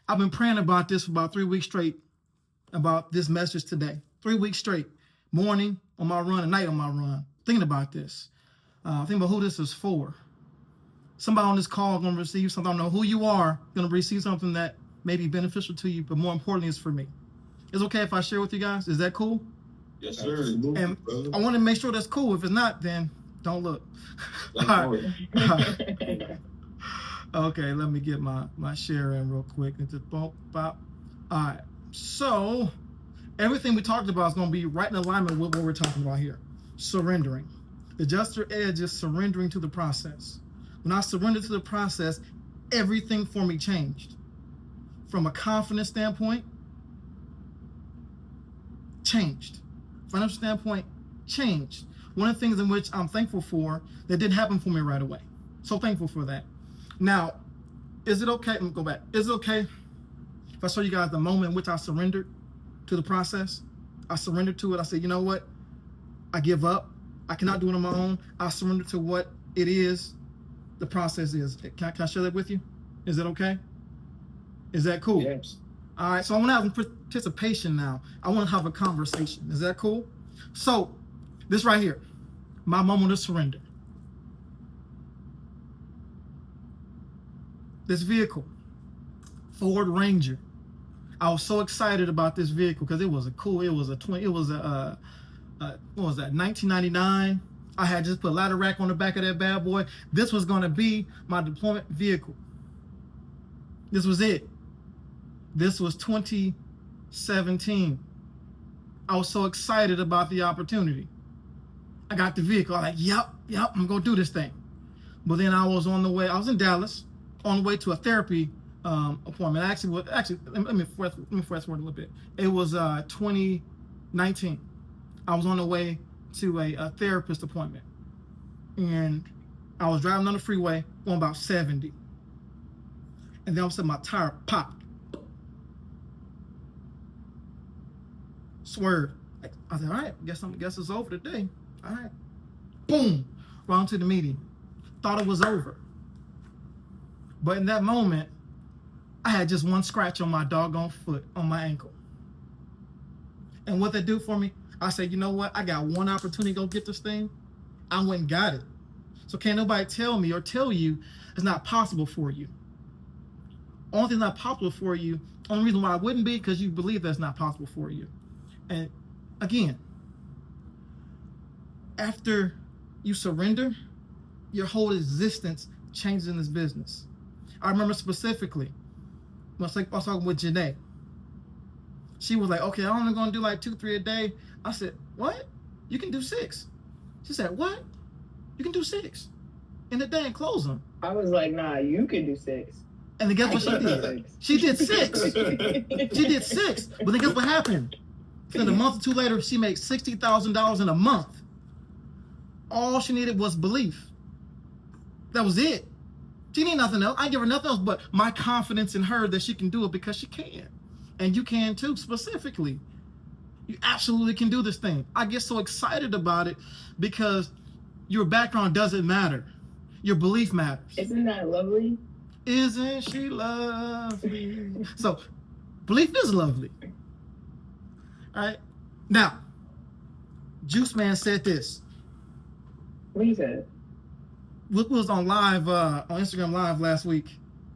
I've been praying about this for about 3 weeks straight, about this message today. 3 weeks straight, morning on my run and night on my run, thinking about this. Thinking about who this is for. Somebody on this call is going to receive something. I don't know who you are, going to receive something that may be beneficial to you, but more importantly, it's for me. It's okay if I share with you guys? Is that cool? Yes, sir. And I want to make sure that's cool. If it's not, then don't look. All right. Okay, let me get my share in real quick. All right. So everything we talked about is going to be right in alignment with what we're talking about here. Surrendering. The Juster Edge is surrendering to the process. When I surrendered to the process, everything for me changed. From a confidence standpoint, changed. Financial standpoint, changed. One of the things in which I'm thankful for that didn't happen for me right away. So thankful for that. Now, is it okay? Let me go back. Is it okay if I show you guys the moment in which I surrendered to the process? I surrendered to it. I said, you know what? I give up. I cannot do it on my own. I surrender to what it is, the process is. Can I share that with you? Is that okay? Is that cool? Yes. All right, so I want to have participation now. I want to have a conversation. Is that cool? So, this right here, my moment of surrender. This vehicle, Ford Ranger. I was so excited about this vehicle because it was a 1999. I had just put a ladder rack on the back of that bad boy. This was going to be my deployment vehicle. This was it. This was 2017. I was so excited about the opportunity. I got the vehicle. I was like, yep, I'm going to do this thing. But then I was on the way. I was in Dallas on the way to a therapy appointment. Actually, let me fast forward a little bit. It was 2019. I was on the way to a therapist appointment. And I was driving on the freeway going about 70. And then all of a sudden my tire popped. Swerved. I said, all right, guess it's over today. All right. Boom. Wrong to the meeting. Thought it was over. But in that moment, I had just one scratch on my doggone foot, on my ankle. And what they do for me, I said, you know what? I got one opportunity to go get this thing. I went and got it. So can't nobody tell me or tell you it's not possible for you. Only thing not possible for you, only reason why it wouldn't be because you believe that's not possible for you. And again, after you surrender, your whole existence changes in this business. I remember specifically when I was talking with Janae. She was like, okay, I'm only going to do like 2-3 a day. I said, what? You can do 6. She said, what? You can do 6 in a day and close them. I was like, nah, you can do 6. And then guess what she did? She did 6. She did 6. But then guess what happened? Then a month or two later, she made $60,000 in a month. All she needed was belief. That was it. She needed nothing else. I give her nothing else but my confidence in her that she can do it because she can. And you can too, specifically. You absolutely can do this thing. I get so excited about it because your background doesn't matter. Your belief matters. Isn't that lovely? Isn't she lovely? So, belief is lovely. All right. Now, Juice Man said this. What he said? We was on live, on Instagram Live last week,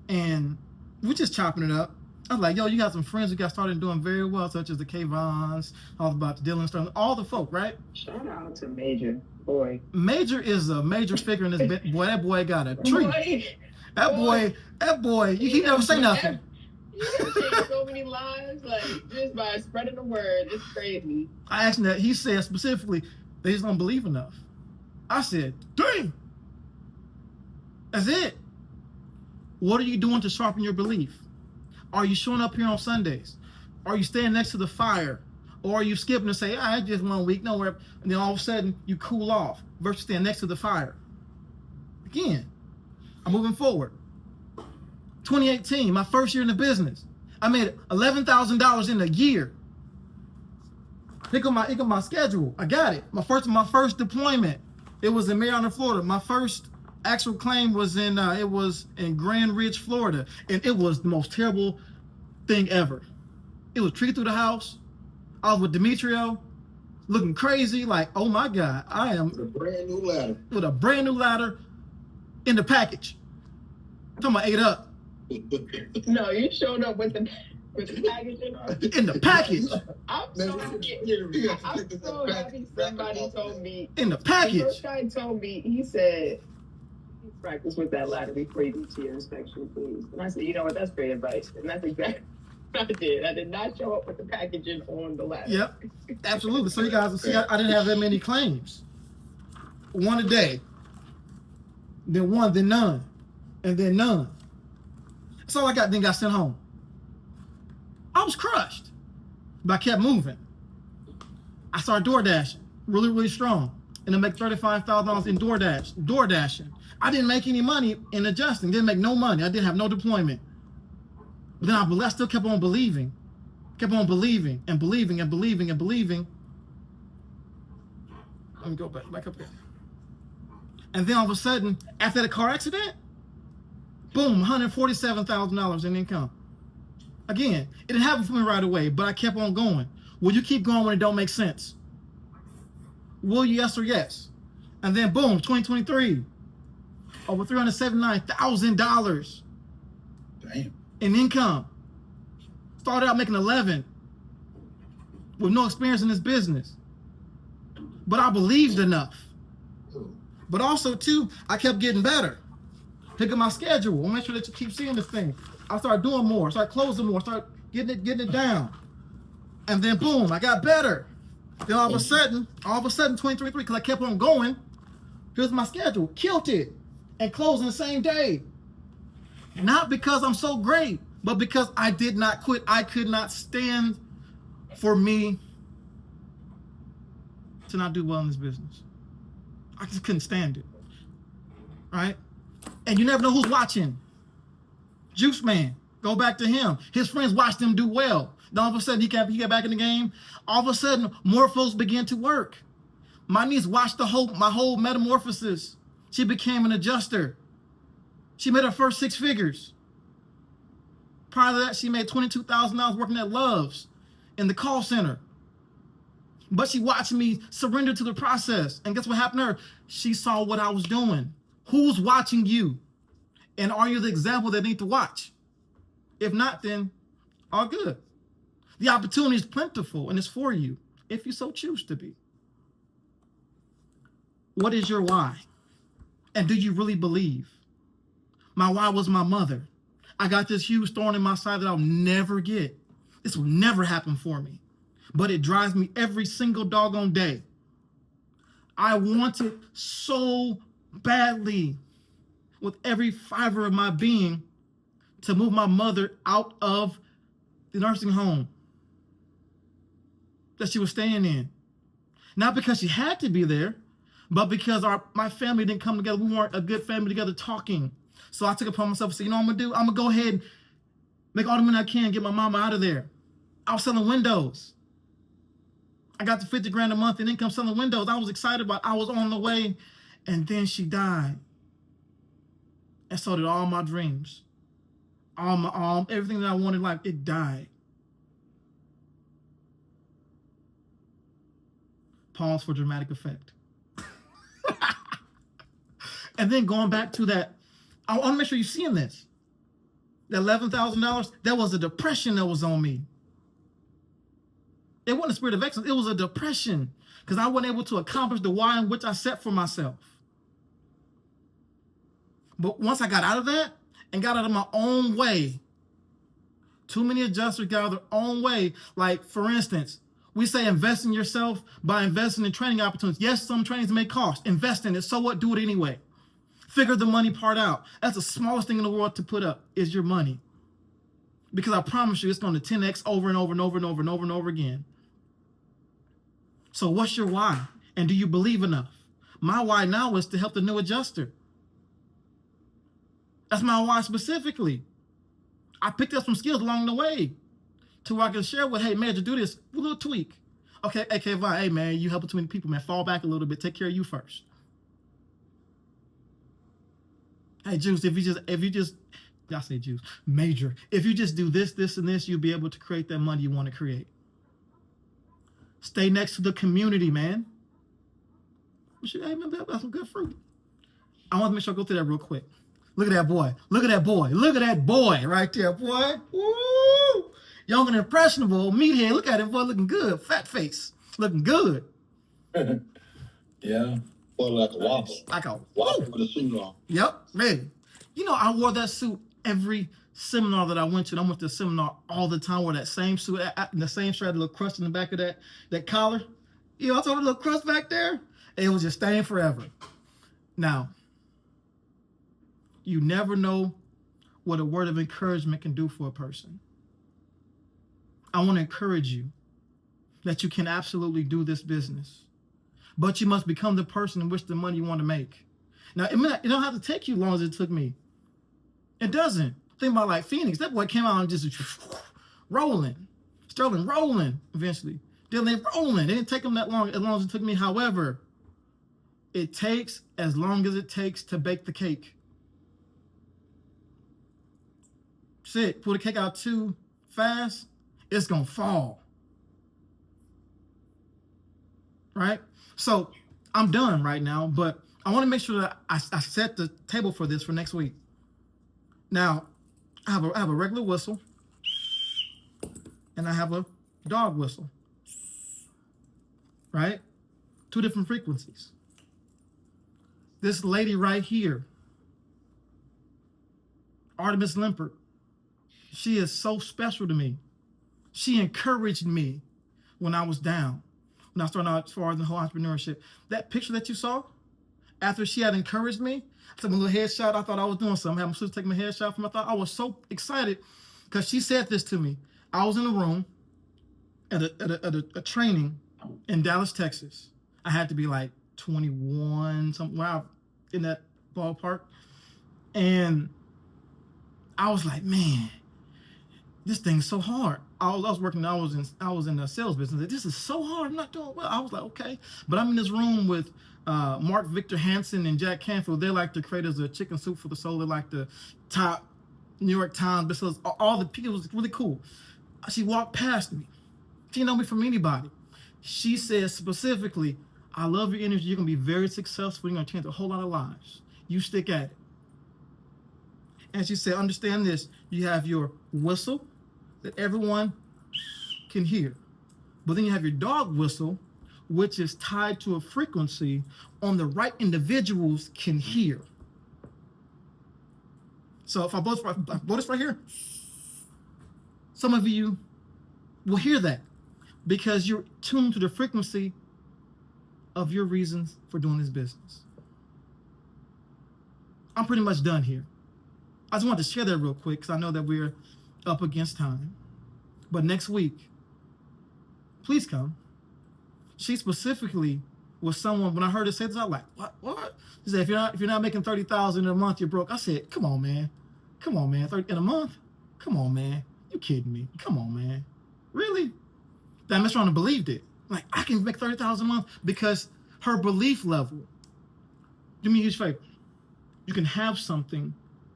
and we're just chopping it up. I was like, yo, you got some friends who got started doing very well, such as the Kayvons, all about the Dylan Sterling, all the folk, right? Shout out to Major, boy. Major is a major figure in this bit. Boy, that boy got a tree. Boy. That boy, he never say nothing. You can change so many lives, like, just by spreading the word. It's crazy. I asked him that. He said specifically, they just don't believe enough. I said, dang. That's it. What are you doing to sharpen your belief? Are you showing up here on Sundays? Are you staying next to the fire? Or are you skipping and say, it's just 1 week, nowhere, and then all of a sudden you cool off versus staying next to the fire? Again, I'm moving forward. 2018, my first year in the business. I made $11,000 in a year. Pick up my schedule. I got it. My first deployment. It was in Marianna, Florida. My first actual claim was in Grand Ridge, Florida, and it was the most terrible thing ever. It was treated through the house. I was with Demetrio, looking crazy, like, oh my God, I am With a brand new ladder. with a brand new ladder in the package. I'm talking about ate up. No, you showed up with the package In the package. I'm so happy somebody told me. In the The package. first guy told me, he said, practice with that ladder before you do to your inspection, please. And I said, you know what, that's great advice. And that's exactly what I did. I did not show up with the packaging on the ladder. Yep, absolutely. So you guys see, I didn't have that many claims. One a day, then one, then none, and then none. That's all I got. Then got sent home. I was crushed, but I kept moving. I started door dashing, really, really strong, and I make $35,000 in door dashing. I didn't make any money in adjusting. Didn't make no money. I didn't have no deployment. But then I still kept on believing, and believing. Let me go back up here. And then all of a sudden, after the car accident, boom, $147,000 in income. Again, it didn't happen for me right away, but I kept on going. Will you keep going when it don't make sense? Will you, yes or yes? And then boom, 2023, over $379,000 Damn. in income. Started out making 11 with no experience in this business. But I believed enough. But also too, I kept getting better. Pick up my schedule. I'll make sure that you keep seeing this thing. I started doing more, start closing more, start getting it down. And then boom, I got better. Then all of a sudden, 2023, because I kept on going, here's my schedule, killed it, and closing the same day. Not because I'm so great, but because I did not quit. I could not stand for me to not do well in this business. I just couldn't stand it, right? And you never know who's watching. Juice Man, go back to him. His friends watched him do well. Then all of a sudden, he got back in the game. All of a sudden, more folks began to work. My niece watched my whole metamorphosis. She became an adjuster. She made her first 6 figures. Prior to that, she made $22,000 working at Love's in the call center. But she watched me surrender to the process. And guess what happened to her? She saw what I was doing. Who's watching you? And are you the example they need to watch? If not, then all good. The opportunity is plentiful and it's for you if you so choose to be. What is your why? And do you really believe? My why was my mother. I got this huge thorn in my side that I'll never get. This will never happen for me. But it drives me every single doggone day. I want it so badly with every fiber of my being to move my mother out of the nursing home that she was staying in. Not because she had to be there, but because my family didn't come together. We weren't a good family together talking. So I took it upon myself and said, you know what I'm gonna do? I'm gonna go ahead and make all the money I can, get my mama out of there. I was selling windows. I got to 50 grand a month in income selling windows. I was excited about it. I was on the way, and then she died. And so did all my dreams. Everything that I wanted in life, it died. Pause for dramatic effect. And then going back to that, I want to make sure you're seeing this. That $11,000, that was a depression that was on me. It wasn't a spirit of excellence. It was a depression because I wasn't able to accomplish the why in which I set for myself. But once I got out of that and got out of my own way, too many adjusters got out of their own way. Like, for instance, we say invest in yourself by investing in training opportunities. Yes, some trainings may cost. Invest in it. So what? Do it anyway. Figure the money part out. That's the smallest thing in the world to put up is your money. Because I promise you, it's going to 10x over and over and over and over and over and over again. So what's your why? And do you believe enough? My why now is to help the new adjuster. That's my why specifically. I picked up some skills along the way to where I can share with, hey, man, to do this, a little tweak. Okay, AK Vine, hey, man, you helping too many people, man. Fall back a little bit. Take care of you first. Hey, Juice, if you just Y'all say juice. Major. If you just do this, this, and this, you'll be able to create that money you want to create. Stay next to the community, man. Hey, man, that's some good fruit. I want to make sure I go through that real quick. Look at that boy. Look at that boy. Look at that boy right there, boy. Woo! Young and impressionable, meathead. Look at him, boy, looking good. Fat face. Looking good. Yeah. Boy, like a waffle. Like a Waffle with a suit on. Yep, man. You know, I wore that suit every seminar that I went to. I went to a seminar all the time. Wore that same suit, the same shirt, had a little crust in the back of that collar. You know, I saw a little crust back there. It was just staying forever. Now, you never know what a word of encouragement can do for a person. I want to encourage you that you can absolutely do this business, but you must become the person in which the money you want to make. Now, it don't have to take you as long as it took me. It doesn't. Think about like Phoenix. That boy came out and just rolling. Sterling rolling eventually. Dylan rolling. It didn't take him that long, as long as it took me. However, it takes as long as it takes to bake the cake. Shit, pull the cake out too fast, it's gonna fall. Right? So I'm done right now, but I want to make sure that I set the table for this for next week. Now, I have a regular whistle, and I have a dog whistle. Right? 2 different frequencies. This lady right here, Artemis Limpert, she is so special to me. She encouraged me when I was down, when I started out as far as the whole entrepreneurship. That picture that you saw, after she had encouraged me, I took my little headshot. I thought I was doing something. I had my sister take my headshot from. I was so excited because she said this to me. I was in a room at a training in Dallas, Texas. I had to be like 21, somewhere in that ballpark. And I was like, man, this thing's so hard. I was working. I was in the sales business. This is so hard. I'm not doing well. I was like, okay, but I'm in this room with Mark Victor Hansen and Jack Canfield. They're like the creators of Chicken Soup for the Soul. They're like the top New York Times bestsellers. All the people. It was really cool. She walked past me. She didn't know me from anybody. She said specifically, I love your energy. You're gonna be very successful. You're gonna change a whole lot of lives. You stick at it. And she said, understand this. You have your whistle that everyone can hear. But then you have your dog whistle, which is tied to a frequency on the right individuals can hear. So if I blow this right here, some of you will hear that because you're tuned to the frequency of your reasons for doing this business. I'm pretty much done here. I just wanted to share that real quick because I know that we're up against time. But next week, please come. She specifically was someone, when I heard her say this, I was like, what? She said, if you're not making $30,000 in a month, you're broke. I said, come on, man. 30 in a month? Come on, man. You kidding me? Come on, man. Really? That Miss Rhonda believed it. Like, I can make $30,000 a month because her belief level. Do me a huge favor. You can have something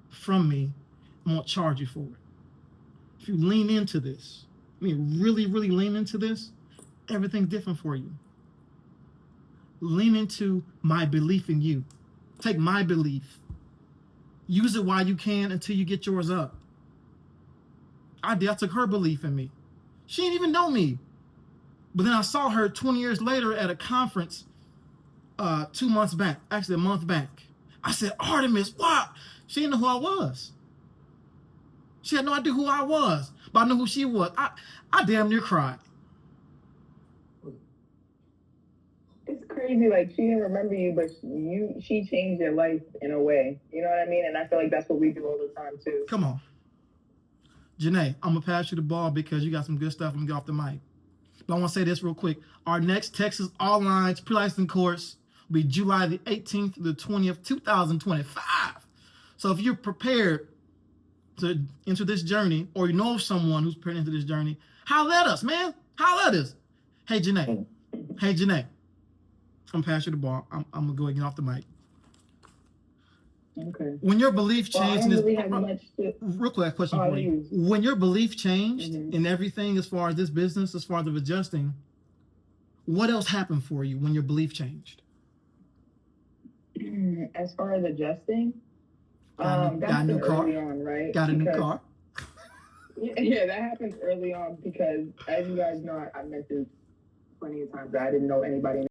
from me and won't charge you for it. If you lean into this, really, really lean into this, everything's different for you. Lean into my belief in you. Take my belief. Use it while you can until you get yours up. I took her belief in me. She didn't even know me. But then I saw her 20 years later at a conference 2 months back, actually a month back. I said, Artemis, wow. She didn't know who I was. She had no idea who I was, but I knew who she was. I damn near cried. It's crazy. Like, she didn't remember you, but she changed your life in a way. You know what I mean? And I feel like that's what we do all the time, too. Come on. Janae, I'm going to pass you the ball because you got some good stuff. I'm going to get off the mic. But I want to say this real quick. Our next Texas All Lines pre-licensing course will be July the 18th to the 20th, 2025. So if you're prepared to enter this journey, or you know of someone who's prepared to enter this journey, holler at us, man. Holler at us. Hey, Janae. I'm going to pass you the ball. I'm going to go and get off the mic. Okay. When your belief Well, I changed, don't and really have much to. real quick question Oh, for you. you. When your belief changed Mhm. in everything, as far as this business, as far as of adjusting, what else happened for you when your belief changed? As far as adjusting, Got a that new happened car? early on, right? Got a new Because- car? Yeah, that happened early on because, as you guys know, I mentioned plenty of times that I didn't know anybody